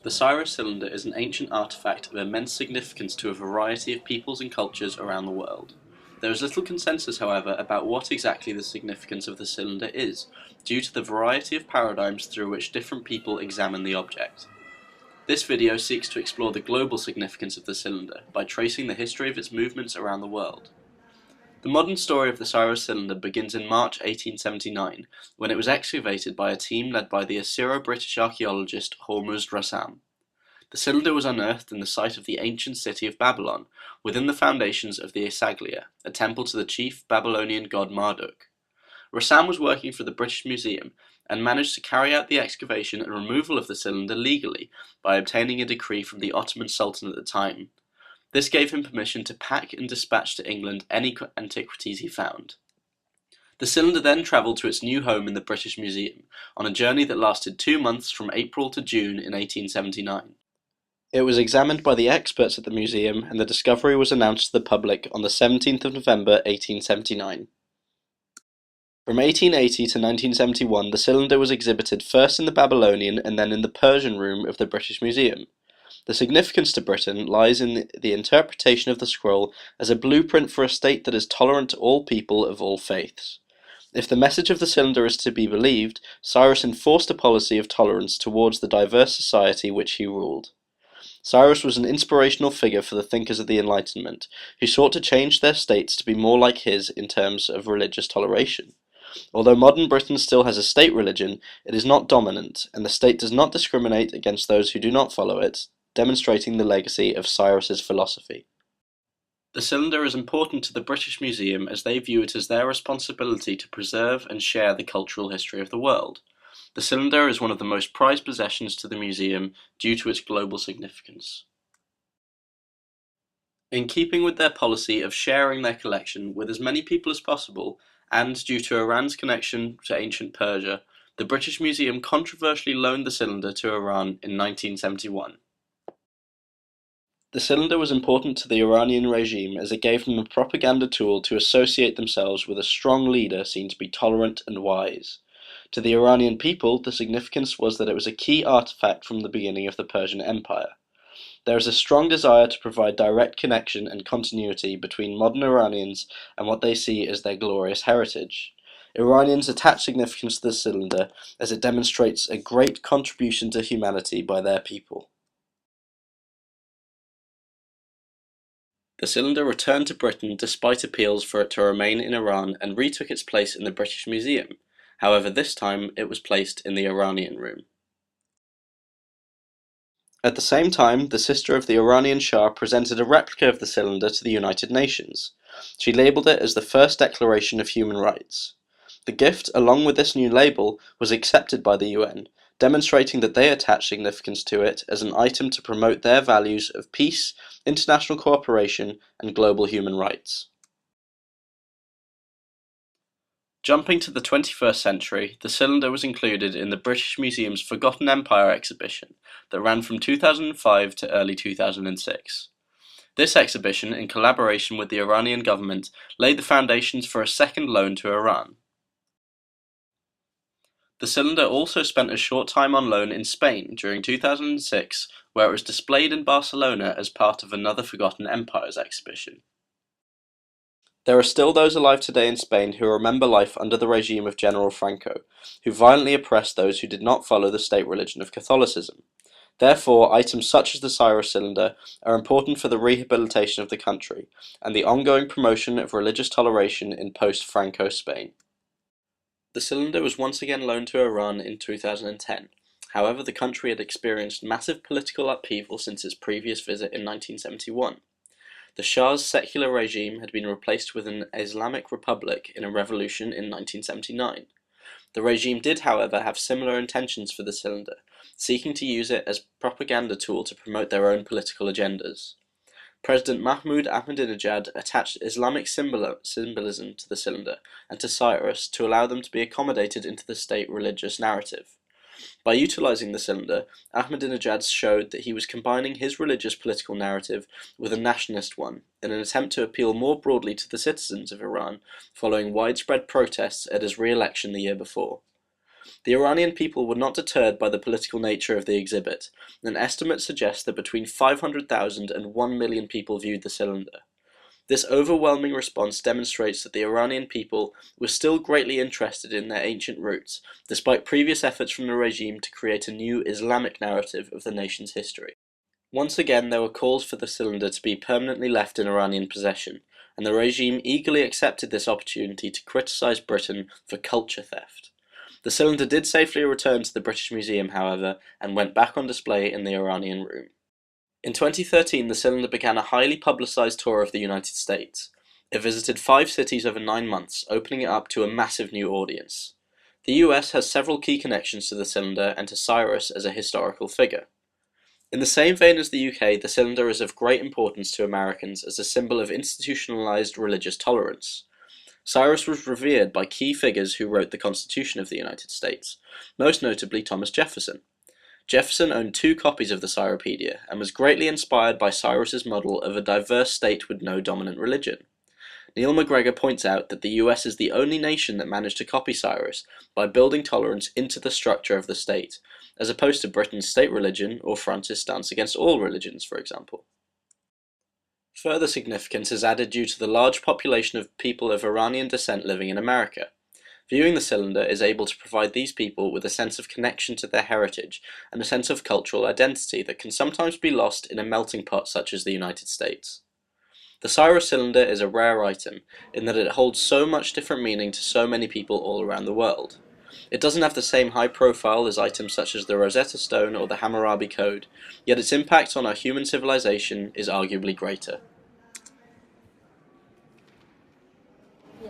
The Cyrus cylinder is an ancient artifact of immense significance to a variety of peoples and cultures around the world. There is little consensus, however, about what exactly the significance of the cylinder is, due to the variety of paradigms through which different people examine the object. This video seeks to explore the global significance of the cylinder by tracing the history of its movements around the world. The modern story of the Cyrus cylinder begins in March 1879, when it was excavated by a team led by the Assyro-British archaeologist Hormuzd Rassam. The cylinder was unearthed in the site of the ancient city of Babylon, within the foundations of the Esaglia, a temple to the chief Babylonian god Marduk. Rassam was working for the British Museum and managed to carry out the excavation and removal of the cylinder legally by obtaining a decree from the Ottoman Sultan at the time. This gave him permission to pack and dispatch to England any antiquities he found. The cylinder then travelled to its new home in the British Museum, on a journey that lasted 2 months from April to June in 1879. It was examined by the experts at the museum, and the discovery was announced to the public on the 17th of November 1879. From 1880 to 1971, the cylinder was exhibited first in the Babylonian and then in the Persian room of the British Museum. The significance to Britain lies in the interpretation of the scroll as a blueprint for a state that is tolerant to all people of all faiths. If the message of the cylinder is to be believed, Cyrus enforced a policy of tolerance towards the diverse society which he ruled. Cyrus was an inspirational figure for the thinkers of the Enlightenment, who sought to change their states to be more like his in terms of religious toleration. Although modern Britain still has a state religion, it is not dominant, and the state does not discriminate against those who do not follow it, demonstrating the legacy of Cyrus's philosophy. The cylinder is important to the British Museum as they view it as their responsibility to preserve and share the cultural history of the world. The cylinder is one of the most prized possessions to the museum due to its global significance. In keeping with their policy of sharing their collection with as many people as possible, and due to Iran's connection to ancient Persia, the British Museum controversially loaned the cylinder to Iran in 1971. The cylinder was important to the Iranian regime as it gave them a propaganda tool to associate themselves with a strong leader seen to be tolerant and wise. To the Iranian people, the significance was that it was a key artifact from the beginning of the Persian Empire. There is a strong desire to provide direct connection and continuity between modern Iranians and what they see as their glorious heritage. Iranians attach significance to the cylinder as it demonstrates a great contribution to humanity by their people. The cylinder returned to Britain despite appeals for it to remain in Iran and retook its place in the British Museum. However, this time it was placed in the Iranian room. At the same time, the sister of the Iranian Shah presented a replica of the cylinder to the United Nations. She labeled it as the first declaration of human rights. The gift, along with this new label, was accepted by the UN, demonstrating that they attach significance to it as an item to promote their values of peace, international cooperation, and global human rights. Jumping to the 21st century, the cylinder was included in the British Museum's Forgotten Empire exhibition that ran from 2005 to early 2006. This exhibition, in collaboration with the Iranian government, laid the foundations for a second loan to Iran. The cylinder also spent a short time on loan in Spain during 2006, where it was displayed in Barcelona as part of another Forgotten Empires exhibition. There are still those alive today in Spain who remember life under the regime of General Franco, who violently oppressed those who did not follow the state religion of Catholicism. Therefore, items such as the Cyrus cylinder are important for the rehabilitation of the country, and the ongoing promotion of religious toleration in post-Franco Spain. The cylinder was once again loaned to Iran in 2010. However, the country had experienced massive political upheaval since its previous visit in 1971. The Shah's secular regime had been replaced with an Islamic republic in a revolution in 1979. The regime did, however, have similar intentions for the cylinder, seeking to use it as a propaganda tool to promote their own political agendas. President Mahmoud Ahmadinejad attached Islamic symbolism to the cylinder and to Cyrus to allow them to be accommodated into the state religious narrative. By utilizing the cylinder, Ahmadinejad showed that he was combining his religious political narrative with a nationalist one, in an attempt to appeal more broadly to the citizens of Iran following widespread protests at his re-election the year before. The Iranian people were not deterred by the political nature of the exhibit, and estimates suggest that between 500,000 and 1 million people viewed the cylinder. This overwhelming response demonstrates that the Iranian people were still greatly interested in their ancient roots, despite previous efforts from the regime to create a new Islamic narrative of the nation's history. Once again, there were calls for the cylinder to be permanently left in Iranian possession, and the regime eagerly accepted this opportunity to criticize Britain for culture theft. The cylinder did safely return to the British Museum, however, and went back on display in the Iranian room. In 2013, the cylinder began a highly publicized tour of the United States. It visited 5 cities over 9 months, opening it up to a massive new audience. The US has several key connections to the cylinder and to Cyrus as a historical figure. In the same vein as the UK, the cylinder is of great importance to Americans as a symbol of institutionalized religious tolerance. Cyrus was revered by key figures who wrote the Constitution of the United States, most notably Thomas Jefferson. Jefferson owned 2 copies of the Cyropedia and was greatly inspired by Cyrus's model of a diverse state with no dominant religion. Neil MacGregor points out that the US is the only nation that managed to copy Cyrus by building tolerance into the structure of the state, as opposed to Britain's state religion or France's stance against all religions, for example. Further significance is added due to the large population of people of Iranian descent living in America. Viewing the cylinder is able to provide these people with a sense of connection to their heritage and a sense of cultural identity that can sometimes be lost in a melting pot such as the United States. The Cyrus cylinder is a rare item, in that it holds so much different meaning to so many people all around the world. It doesn't have the same high profile as items such as the Rosetta Stone or the Hammurabi Code, yet its impact on our human civilization is arguably greater.